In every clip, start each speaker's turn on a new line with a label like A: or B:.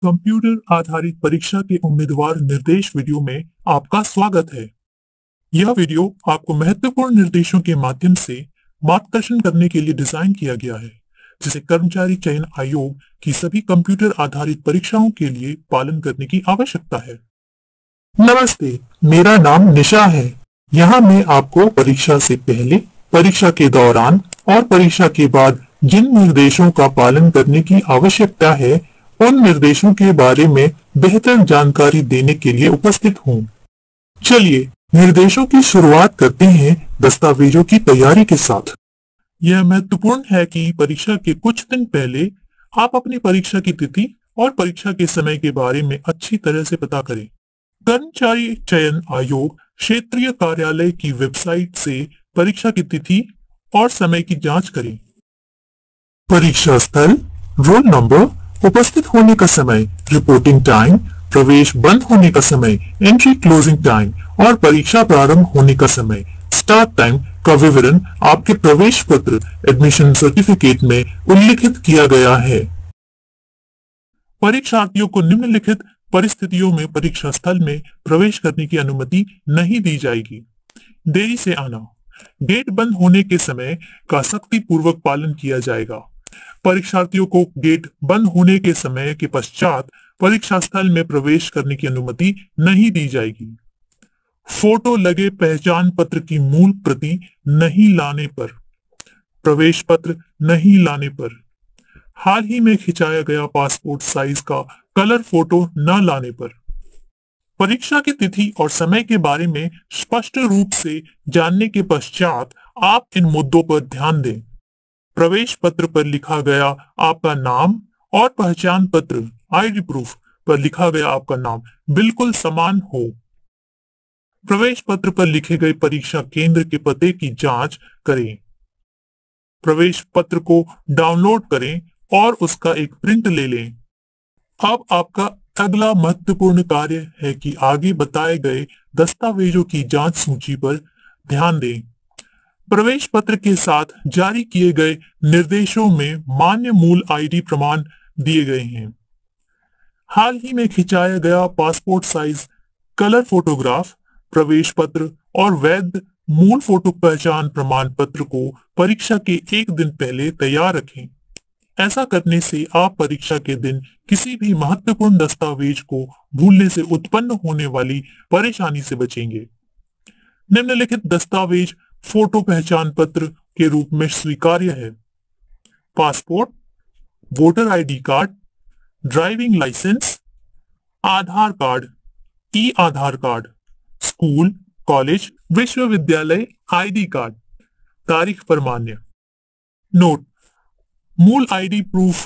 A: Computer आधारित परीक्षा के उम्मीदवार निर्देश वीडियो में आपका स्वागत है। यह वीडियो आपको महत्वपूर्ण निर्देशों के माध्यम से मार्गदर्शन करने के लिए डिजाइन किया गया है, जिसे कर्मचारी चयन आयोग की सभी कंप्यूटर आधारित परीक्षाओं के लिए पालन करने की आवश्यकता है। नमस्ते, मेरा नाम निशा है। यहाँ मैं आपको परीक्षा से पहले, परीक्षा के दौरान और परीक्षा के बाद जिन निर्देशों का पालन करने की आवश्यकता है उन निर्देशों के बारे में बेहतर जानकारी देने के लिए उपस्थित हूँ। चलिए निर्देशों की शुरुआत करते हैं दस्तावेजों की तैयारी के साथ। यह महत्वपूर्ण है कि परीक्षा के कुछ दिन पहले आप अपनी परीक्षा की तिथि और परीक्षा के समय के बारे में अच्छी तरह से पता करें। कर्मचारी चयन आयोग क्षेत्रीय कार्यालय की वेबसाइट से परीक्षा की तिथि और समय की जांच करें। परीक्षा स्थल, रोल नंबर, उपस्थित होने का समय, रिपोर्टिंग टाइम, प्रवेश बंद होने का समय, एंट्री क्लोजिंग टाइम और परीक्षा प्रारंभ होने का समय, स्टार्ट टाइम का विवरण आपके प्रवेश पत्र एडमिशन सर्टिफिकेट में उल्लिखित किया गया है। परीक्षार्थियों को निम्नलिखित परिस्थितियों में परीक्षा स्थल में प्रवेश करने की अनुमति नहीं दी जाएगी। देरी से आना, गेट बंद होने के समय का सख्ती पूर्वक पालन किया जाएगा। परीक्षार्थियों को गेट बंद होने के समय के पश्चात परीक्षा स्थल में प्रवेश करने की अनुमति नहीं दी जाएगी। फोटो लगे पहचान पत्र की मूल प्रति नहीं लाने पर, प्रवेश पत्र नहीं लाने पर, हाल ही में खिंचाया गया पासपोर्ट साइज का कलर फोटो न लाने पर, परीक्षा की तिथि और समय के बारे में स्पष्ट रूप से जानने के पश्चात आप इन मुद्दों पर ध्यान दें। प्रवेश पत्र पर लिखा गया आपका नाम और पहचान पत्र आईडी प्रूफ पर लिखा गया आपका नाम बिल्कुल समान हो। प्रवेश पत्र पर लिखे गए परीक्षा केंद्र के पते की जांच करें। प्रवेश पत्र को डाउनलोड करें और उसका एक प्रिंट ले लें। अब आपका अगला महत्वपूर्ण कार्य है कि आगे बताए गए दस्तावेजों की जांच सूची पर ध्यान दें। प्रवेश पत्र के साथ जारी किए गए निर्देशों में मान्य मूल आईडी प्रमाण दिए गए हैं। हाल ही में खिंचाया गया पासपोर्ट साइज कलर फोटोग्राफ, प्रवेश पत्र और वैध मूल फोटो पहचान प्रमाण पत्र को परीक्षा के एक दिन पहले तैयार रखें। ऐसा करने से आप परीक्षा के दिन किसी भी महत्वपूर्ण दस्तावेज को भूलने से उत्पन्न होने वाली परेशानी से बचेंगे। निम्नलिखित दस्तावेज फोटो पहचान पत्र के रूप में स्वीकार्य है: passport, voter ID card, driving licence, Aadhaar card, e Aadhaar card, school, college, विश्वविद्यालय आईडी कार्ड, तारीख पर मान्य। नोट: मूल आईडी प्रूफ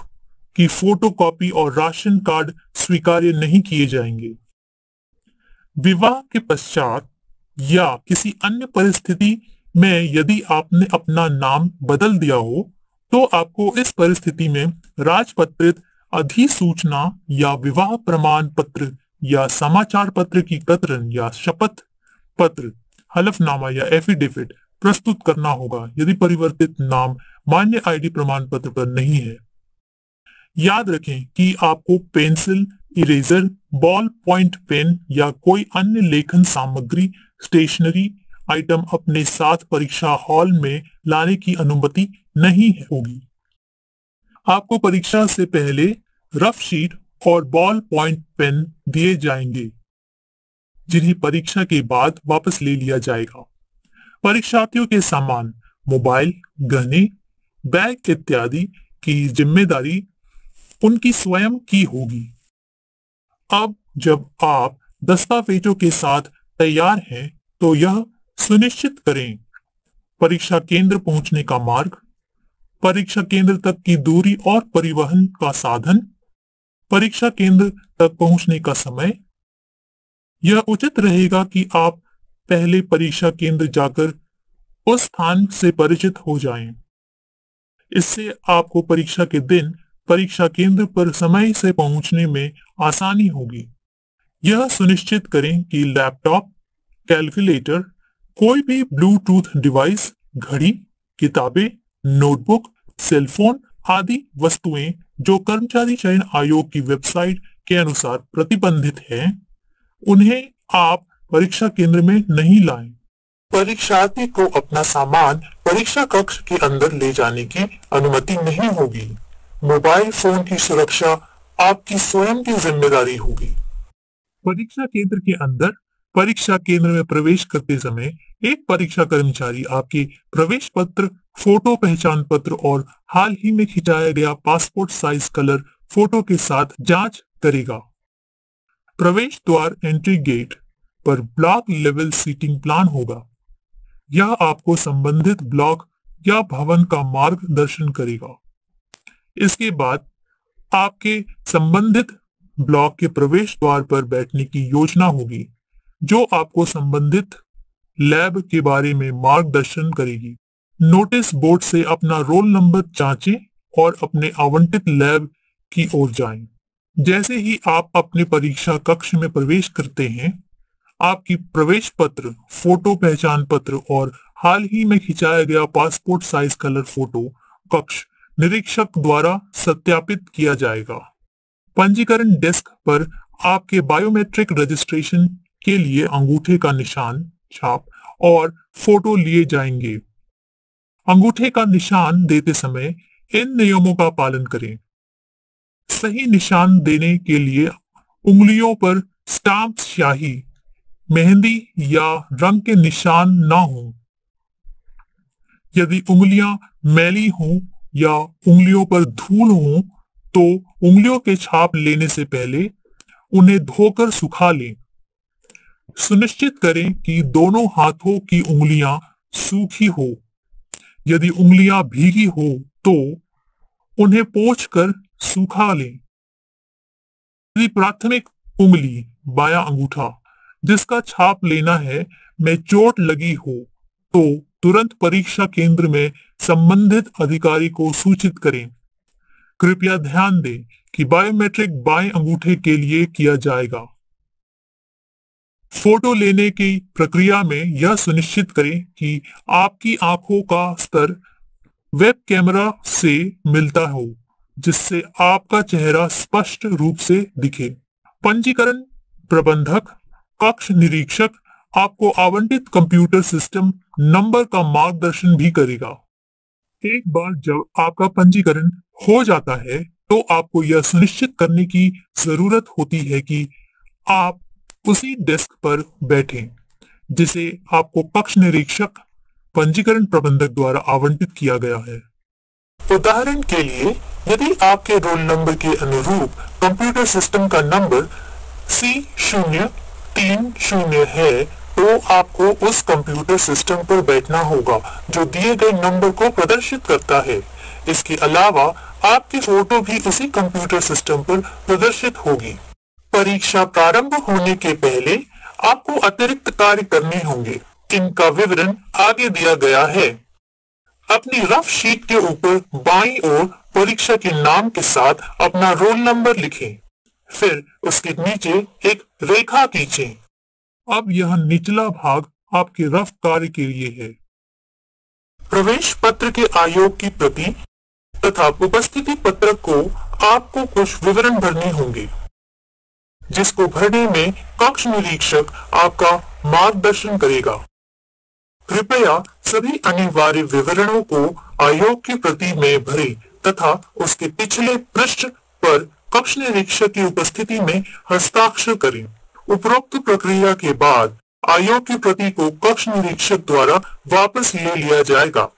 A: की फोटो कॉपी और राशन कार्ड स्वीकार्य नहीं किए जाएंगे। विवाह के पश्चात या किसी अन्य परिस्थिति में यदि आपने अपना नाम बदल दिया हो तो आपको इस परिस्थिति में राजपत्रित अधिसूचना या विवाह प्रमाण पत्र या समाचार पत्र की कतरन या शपथ पत्र, हलफनामा या एफिडेविट प्रस्तुत करना होगा यदि परिवर्तित नाम मान्य आईडी प्रमाण पत्र पर नहीं है। याद रखें कि आपको pencil, eraser, ball point pen या कोई अन्य लेखन सामग्री, स्टेशनरी आइटम अपने साथ परीक्षा हॉल में लाने की अनुमति नहीं होगी। आपको परीक्षा से पहले रफ शीट और बॉल पॉइंट पेन दिए जाएंगे, जिन्हें परीक्षा के बाद वापस ले लिया जाएगा। परीक्षार्थियों के सामान, मोबाइल, गहने, बैग इत्यादि की जिम्मेदारी उनकी स्वयं की होगी। अब जब आप दस्तावेजों के साथ तैयार हैं तो यह सुनिश्चित करें: परीक्षा केंद्र पहुंचने का मार्ग, परीक्षा केंद्र तक की दूरी और परिवहन का साधन, परीक्षा केंद्र तक पहुंचने का समय। यह उचित रहेगा कि आप पहले परीक्षा केंद्र जाकर उस स्थान से परिचित हो जाएं। इससे आपको परीक्षा के दिन परीक्षा केंद्र पर समय से पहुंचने में आसानी होगी। यह सुनिश्चित करें कि लैपटॉप, कैलकुलेटर, कोई भी ब्लूटूथ डिवाइस, घड़ी, किताबें, नोटबुक, सेलफोन आदि वस्तुएं जो कर्मचारी चयन आयोग की वेबसाइट के अनुसार प्रतिबंधित है, उन्हें आप परीक्षा केंद्र में नहीं लाएं। परीक्षार्थी को अपना सामान परीक्षा कक्ष के अंदर ले जाने की अनुमति नहीं होगी। मोबाइल फोन की सुरक्षा आपकी स्वयं की जिम्मेदारी होगी। परीक्षा केंद्र के अंदर परीक्षा केंद्र में प्रवेश करते समय एक परीक्षा कर्मचारी आपके प्रवेश पत्र, फोटो पहचान पत्र और हाल ही में खिंचाया गया पासपोर्ट साइज कलर फोटो के साथ जांच करेगा। प्रवेश द्वार एंट्री गेट पर ब्लॉक लेवल सीटिंग प्लान होगा। यह आपको संबंधित ब्लॉक या भवन का मार्गदर्शन करेगा। इसके बाद आपके संबंधित ब्लॉक के प्रवेश द्वार पर बैठने की योजना होगी, जो आपको संबंधित लैब के बारे में मार्गदर्शन करेगी। नोटिस बोर्ड से अपना रोल नंबर जांचें और अपने आवंटित लैब की ओर जाएं। जैसे ही आप अपने परीक्षा कक्ष में प्रवेश करते हैं, आपकी प्रवेश पत्र, फोटो पहचान पत्र और हाल ही में खिंचाया गया पासपोर्ट साइज कलर फोटो कक्ष निरीक्षक द्वारा सत्यापित किया जाएगा। पंजीकरण डेस्क पर आपके बायोमेट्रिक रजिस्ट्रेशन के लिए अंगूठे का निशान, छाप और फोटो लिए जाएंगे। अंगूठे का निशान देते समय इन नियमों का पालन करें। सही निशान देने के लिए उंगलियों पर स्टाम्प, स्याही, मेहंदी या रंग के निशान ना हो। यदि उंगलियां मैली हों या उंगलियों पर धूल हो, तो उंगलियों के छाप लेने से पहले उन्हें धोकर सुखा लें। सुनिश्चित करें कि दोनों हाथों की उंगलियां सूखी हो। यदि उंगलियां भीगी हो तो उन्हें पोंछकर सुखा लें। यदि प्राथमिक उंगली, बायां अंगूठा, जिसका छाप लेना है, में चोट लगी हो तो तुरंत परीक्षा केंद्र में संबंधित अधिकारी को सूचित करें। कृपया ध्यान दें कि बायोमेट्रिक बाएं अंगूठे के लिए किया जाएगा। फोटो लेने की प्रक्रिया में यह सुनिश्चित करें कि आपकी आंखों का स्तर वेब कैमरा से मिलता हो, जिससे आपका चेहरा स्पष्ट रूप से दिखे। पंजीकरण प्रबंधक, कक्ष निरीक्षक आपको आवंटित कंप्यूटर सिस्टम नंबर का मार्गदर्शन भी करेगा। एक बार जब आपका पंजीकरण हो जाता है, तो आपको यह सुनिश्चित करने की जरूरत होती है कि आप उसी डेस्क पर बैठें, जिसे आपको कक्ष निरीक्षक, पंजीकरण प्रबंधक द्वारा आवंटित किया गया है। उदाहरण के लिए, यदि आपके रोल नंबर के अनुरूप कंप्यूटर सिस्टम का नंबर C030 है, तो आपको उस कंप्यूटर सिस्टम पर बैठना होगा जो दिए गए नंबर को प्रदर्शित करता है। इसके अलावा आपकी फोटो भी उसी कंप्यूटर सिस्टम पर प्रदर्शित होगी। परीक्षा प्रारंभ होने के पहले आपको अतिरिक्त कार्य करने होंगे। इनका विवरण आगे दिया गया है। अपनी रफ शीट के ऊपर बाईं ओर परीक्षा के नाम के साथ अपना रोल नंबर लिखें। फिर उसके नीचे एक रेखा खींचें। अब यह निचला भाग आपके रफ कार्य के लिए है। प्रवेश पत्र के आयोग की प्रति तथा उपस्थिति पत्रक को आपको कुछ विवरण भरने होंगे, जिसको भरने में कक्ष निरीक्षक आपका मार्गदर्शन करेगा। कृपया सभी अनिवार्य विवरणों को आयोग की प्रति में भरें तथा उसके पिछले पृष्ठ पर कक्ष निरीक्षक की उपस्थिति में हस्ताक्षर करें। उपरोक्त प्रक्रिया के बाद आयोग की प्रति को कक्ष निरीक्षक द्वारा वापस ले लिया जाएगा।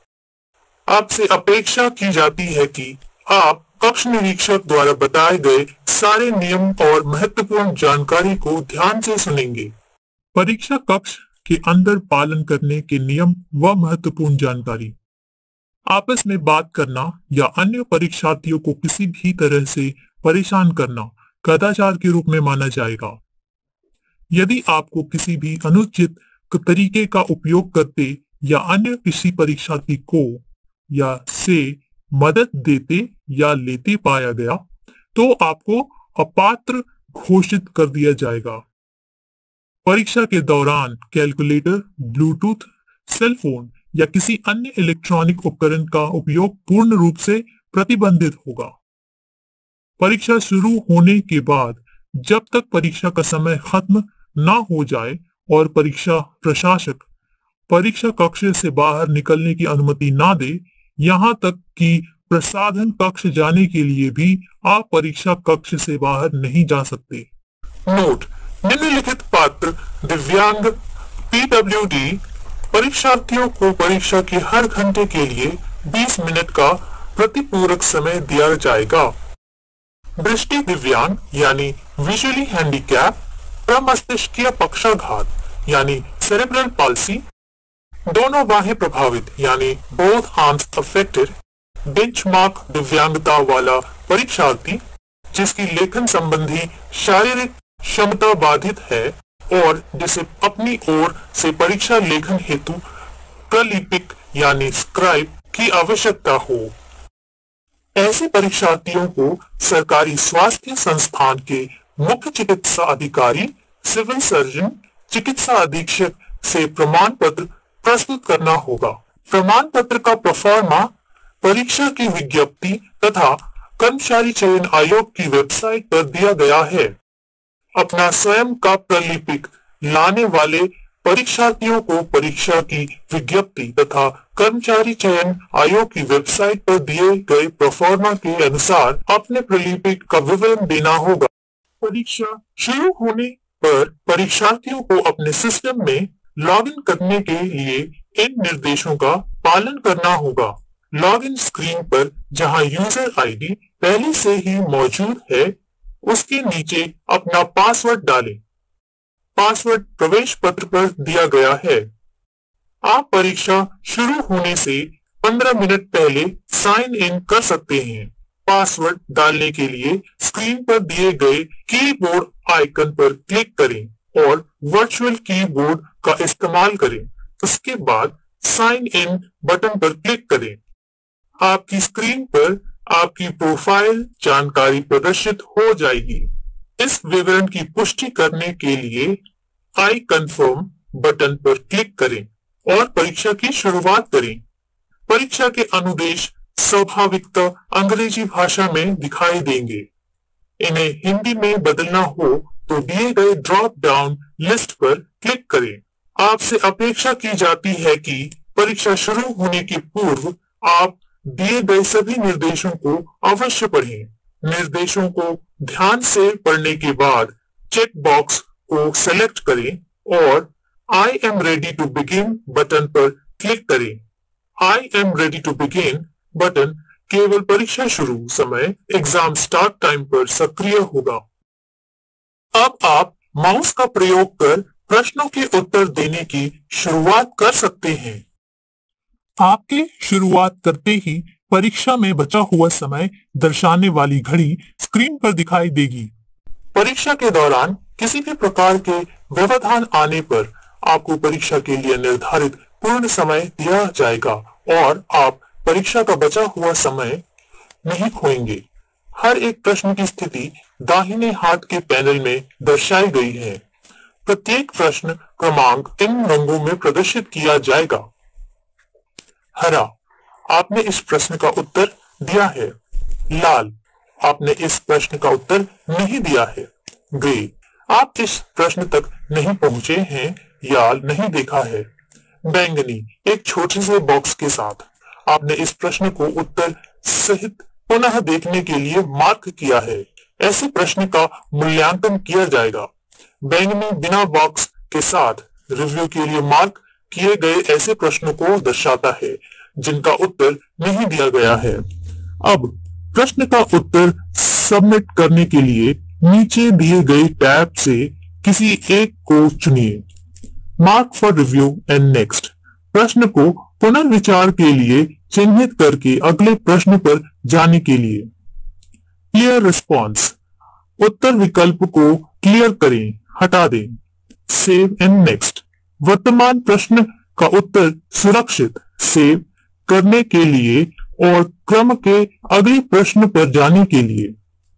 A: आपसे अपेक्षा की जाती है कि आप कक्ष निरीक्षक द्वारा बताए गए सारे नियम और महत्वपूर्ण जानकारी को ध्यान से सुनेंगे। परीक्षा कक्ष के अंदर पालन करने के नियम व महत्वपूर्ण जानकारी। आपस में बात करना या अन्य परीक्षार्थियों को किसी भी तरह से परेशान करना कदाचार के रूप में माना जाएगा। यदि आपको किसी भी अनुचित तरीके का उपयोग करते या अन्य किसी परीक्षार्थी को या से मदद देते या लेते पाया गया, तो आपको अपात्र घोषित कर दिया जाएगा। परीक्षा के दौरान कैलकुलेटर, ब्लूटूथ, सेल फोन या किसी अन्य इलेक्ट्रॉनिक उपकरण का उपयोग पूर्ण रूप से प्रतिबंधित होगा। परीक्षा शुरू होने के बाद जब तक परीक्षा का समय खत्म ना हो जाए और परीक्षा प्रशासक परीक्षा कक्ष से बाहर निकलने की अनुमति ना दे, यहाँ तक कि प्रसाधन कक्ष जाने के लिए भी आप परीक्षा कक्ष से बाहर नहीं जा सकते। नोट: निम्नलिखित पात्र दिव्यांग पीडब्ल्यूडी परीक्षार्थियों को परीक्षा के हर घंटे के लिए 20 मिनट का प्रतिपूरक समय दिया जाएगा। दृष्टि दिव्यांग यानी विजुअली हैंडीकैप, प्रमस्तिष्कीय पक्षाघात यानी सेरेब्रल पाल्सी, दोनों बाहें प्रभावित यानी बोथ आर्म्स अफेक्टेड, बेंचमार्क दिव्यांगता वाला परीक्षार्थी जिसकी लेखन संबंधी शारीरिक क्षमता बाधित है और जिसे अपनी ओर से परीक्षा लेखन हेतु प्रलिपिक यानी स्क्राइब की आवश्यकता हो। ऐसे परीक्षार्थियों को सरकारी स्वास्थ्य संस्थान के मुख्य चिकित्सा अधिकारी, सिविल सर्जन, चिकित्सा अधीक्षक से प्रमाण पत्र प्रस्तुत करना होगा। प्रमाण पत्र का प्रोफार्मा परीक्षा की विज्ञप्ति तथा कर्मचारी चयन आयोग की वेबसाइट पर दिया गया है। अपना स्वयं का प्रलिपिक लाने वाले परीक्षार्थियों को परीक्षा की विज्ञप्ति तथा कर्मचारी चयन आयोग की वेबसाइट पर दिए गए प्रोफार्मा के अनुसार अपने प्रलिपिक का विवरण देना होगा। परीक्षा शुरू होने पर परीक्षार्थियों को अपने सिस्टम में लॉगिन करने के लिए इन निर्देशों का पालन करना होगा। लॉगिन स्क्रीन पर जहां यूजर आईडी पहले से ही मौजूद है, उसके नीचे अपना पासवर्ड डालें। पासवर्ड प्रवेश पत्र पर दिया गया है। आप परीक्षा शुरू होने से 15 मिनट पहले साइन इन कर सकते हैं। पासवर्ड डालने के लिए स्क्रीन पर दिए गए कीबोर्ड आइकन पर क्लिक करें और वर्चुअल कीबोर्ड का इस्तेमाल करें। उसके बाद साइन इन बटन पर क्लिक करें। आपकी स्क्रीन पर आपकी प्रोफाइल जानकारी प्रदर्शित हो जाएगी। इस विवरण की पुष्टि करने के लिए आई कंफर्म बटन पर क्लिक करें और परीक्षा की शुरुआत करें। परीक्षा के अनुदेश स्वाभाविकता अंग्रेजी भाषा में दिखाई देंगे। इन्हें हिंदी में बदलना हो तो दिए गए ड्रॉप डाउन लिस्ट पर क्लिक करें। आपसे अपेक्षा की जाती है कि परीक्षा शुरू होने के पूर्व आप दिए गए सभी निर्देशों को अवश्य पढ़ें। निर्देशों को ध्यान से पढ़ने के बाद चेक बॉक्स को सेलेक्ट करें और I am ready to begin button पर क्लिक करें। I am ready to begin button केवल परीक्षा शुरू समय एग्जाम स्टार्ट टाइम पर सक्रिय होगा। अब आप माउस का प्रयोग कर प्रश्नों के उत्तर देने की शुरुआत कर सकते हैं। आपके शुरुआत करते ही परीक्षा में बचा हुआ समय दर्शाने वाली घड़ी स्क्रीन पर दिखाई देगी। परीक्षा के दौरान किसी भी प्रकार के व्यवधान आने पर आपको परीक्षा के लिए निर्धारित पूर्ण समय दिया जाएगा और आप परीक्षा का बचा हुआ समय नहीं खोएंगे। हर एक प्रश्न की स्थिति दाहिने हाथ के पैनल में दर्शाई गई है। प्रत्येक प्रश्न क्रमांक इन रंगों में प्रदर्शित किया जाएगा। हरा, आपने इस प्रश्न का उत्तर दिया है। लाल, आपने इस प्रश्न का उत्तर नहीं दिया है। ग्रे, आप इस प्रश्न तक नहीं पहुंचे हैं या नहीं देखा है। बैंगनी, एक छोटे से बॉक्स के साथ आपने इस प्रश्न को उत्तर सहित पुनः देखने के लिए मार्क किया है। ऐसे प्रश्न का मूल्यांकन किया जाएगा। बैंगनी बिना बॉक्स के साथ रिव्यू के लिए मार्क किए गए ऐसे प्रश्नों को दर्शाता है जिनका उत्तर नहीं दिया गया है। अब प्रश्न का उत्तर सबमिट करने के लिए नीचे दिए गए टैब से किसी एक को चुनिए। Mark for review and next, प्रश्न को पुनर्विचार के लिए चिन्हित करके अगले प्रश्न पर जाने के लिए। क्लियर रिस्पॉन्स, उत्तर विकल्प को क्लियर करें, हटा दें। सेव एंड नेक्स्ट, वर्तमान प्रश्न का उत्तर सुरक्षित सेव करने के लिए और क्रम के अगले प्रश्न पर जाने के लिए।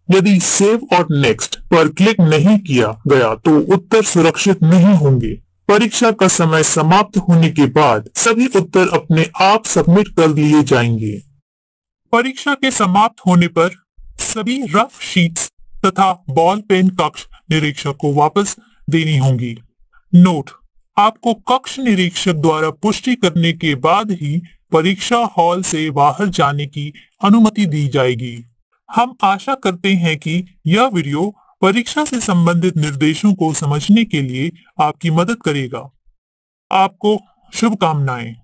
A: यदि सेव और नेक्स्ट पर क्लिक नहीं किया गया तो उत्तर सुरक्षित नहीं होंगे। परीक्षा का समय समाप्त होने के बाद सभी उत्तर अपने आप सबमिट कर लिए जाएंगे। परीक्षा के समाप्त होने पर सभी रफ शीट्स तथा बॉल पेन कक्ष निरीक्षक को वापस देनी होंगी। नोट: आपको कक्ष निरीक्षक द्वारा पुष्टि करने के बाद ही परीक्षा हॉल से बाहर जाने की अनुमति दी जाएगी। हम आशा करते हैं कि यह वीडियो परीक्षा से संबंधित निर्देशों को समझने के लिए आपकी मदद करेगा। आपको शुभकामनाएं।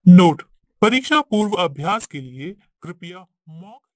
A: नोट: परीक्षा पूर्व अभ्यास के लिए कृपया मॉक